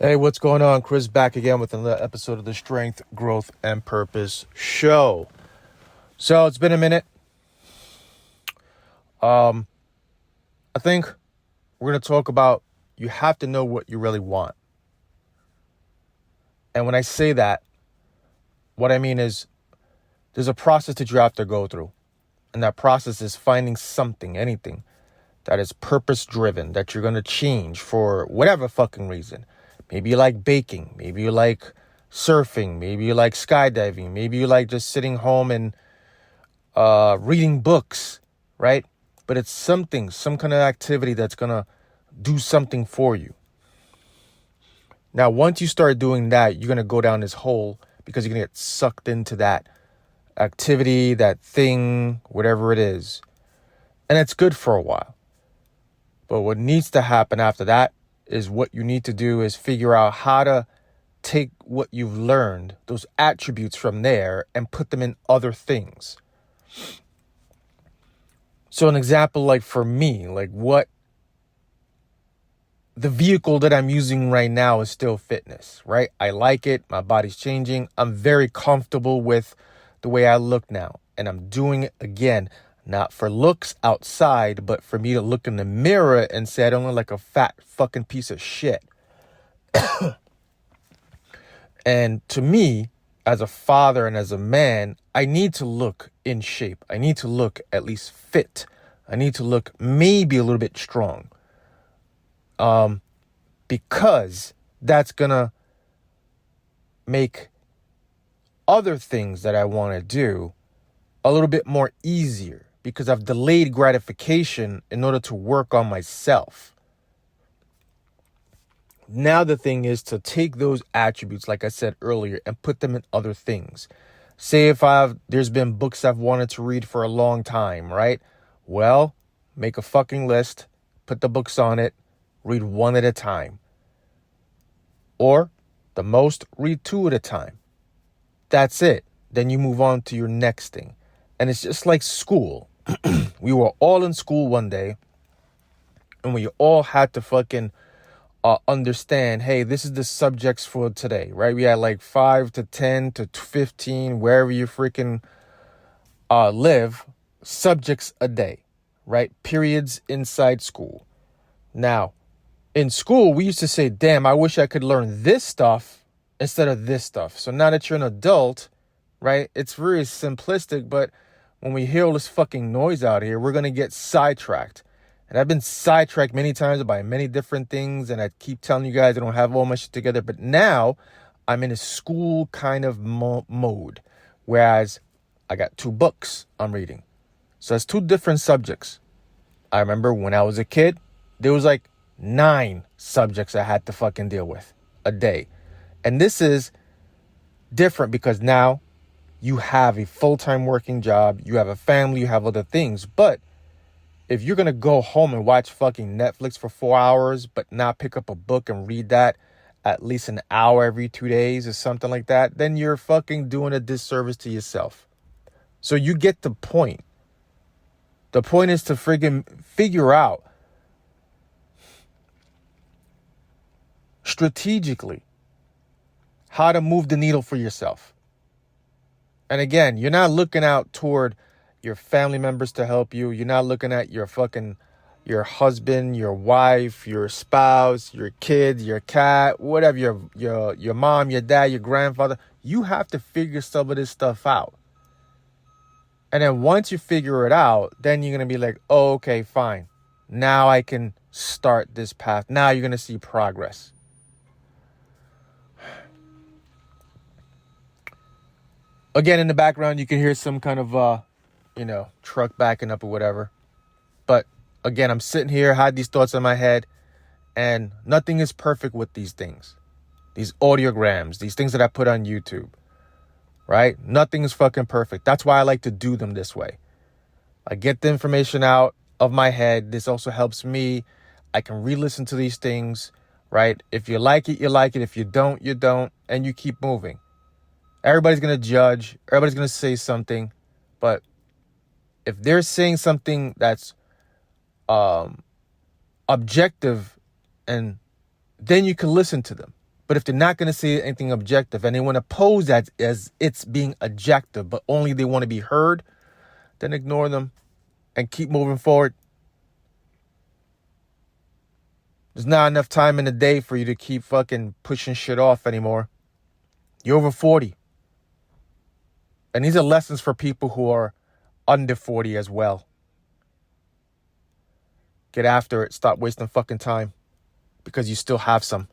Hey, what's going on? Chris back again with another episode of the Strength, Growth, and Purpose Show. So it's been a minute. I think we're going to talk about you have to know what you really want. And when I say that, what I mean is there's a process that you have to go through. And that process is finding something, anything that is purpose driven, that you're going to change for whatever fucking reason. Maybe you like baking. Maybe you like surfing. Maybe you like skydiving. Maybe you like just sitting home and reading books, right? But it's something, some kind of activity that's going to do something for you. Now, once you start doing that, you're going to go down this hole because you're going to get sucked into that activity, that thing, whatever it is. And it's good for a while. But what needs to happen after that is what you need to do is figure out how to take what you've learned, those attributes from there, and put them in other things. So an example, like for me, like what the vehicle that I'm using right now is still fitness, right? I like it. My body's changing. I'm very comfortable with the way I look now. And I'm doing it again, not for looks outside, but for me to look in the mirror and say, I don't look like a fat fucking piece of shit. And to me, as a father and as a man, I need to look in shape. I need to look at least fit. I need to look maybe a little bit strong. Because that's going to make other things that I want to do a little bit more easier because I've delayed gratification in order to work on myself. Now the thing is to take those attributes, like I said earlier, and put them in other things. Say if there's been books I've wanted to read for a long time, right? Well, make a fucking list, put the books on it, read one at a time. Or the most, read two at a time. That's it. Then you move on to your next thing. And it's just like school. We were all in school one day and we all had to fucking understand, hey, this is the subjects for today, right? We had like 5 to 10 to 15, wherever you freaking live, subjects a day, right? Periods inside school. Now, in school, we used to say, damn, I wish I could learn this stuff instead of this stuff. So now that you're an adult, right, it's very simplistic, but when we hear all this fucking noise out here, we're going to get sidetracked. And I've been sidetracked many times by many different things, and I keep telling you guys I don't have all my shit together. But now I'm in a school kind of mode, whereas I got 2 books I'm reading. So it's 2 different subjects. I remember when I was a kid, there was like 9 subjects I had to fucking deal with a day. And this is different because now you have a full-time working job, you have a family, you have other things. But if you're going to go home and watch fucking Netflix for 4 hours, but not pick up a book and read that at least an hour every 2 days or something like that, then you're fucking doing a disservice to yourself. So you get the point. The point is to friggin' figure out strategically how to move the needle for yourself. And again, you're not looking out toward your family members to help you. You're not looking at your husband, your wife, your spouse, your kids, your cat, whatever, your mom, your dad, your grandfather. You have to figure some of this stuff out. And then once you figure it out, then you're going to be like, oh, okay, fine. Now I can start this path. Now you're going to see progress. Again, in the background, you can hear some kind of, truck backing up or whatever. But again, I'm sitting here, had these thoughts in my head, and nothing is perfect with these things. These audiograms, these things that I put on YouTube, right? Nothing is fucking perfect. That's why I like to do them this way. I get the information out of my head. This also helps me. I can re-listen to these things, right? If you like it, you like it. If you don't, you don't. And you keep moving. Everybody's going to judge. Everybody's going to say something. But if they're saying something that's objective, and then you can listen to them. But if they're not going to say anything objective and they want to pose that as it's being objective, but only they want to be heard, then ignore them and keep moving forward. There's not enough time in the day for you to keep fucking pushing shit off anymore. You're over 40. And these are lessons for people who are under 40 as well. Get after it. Stop wasting fucking time. Because you still have some.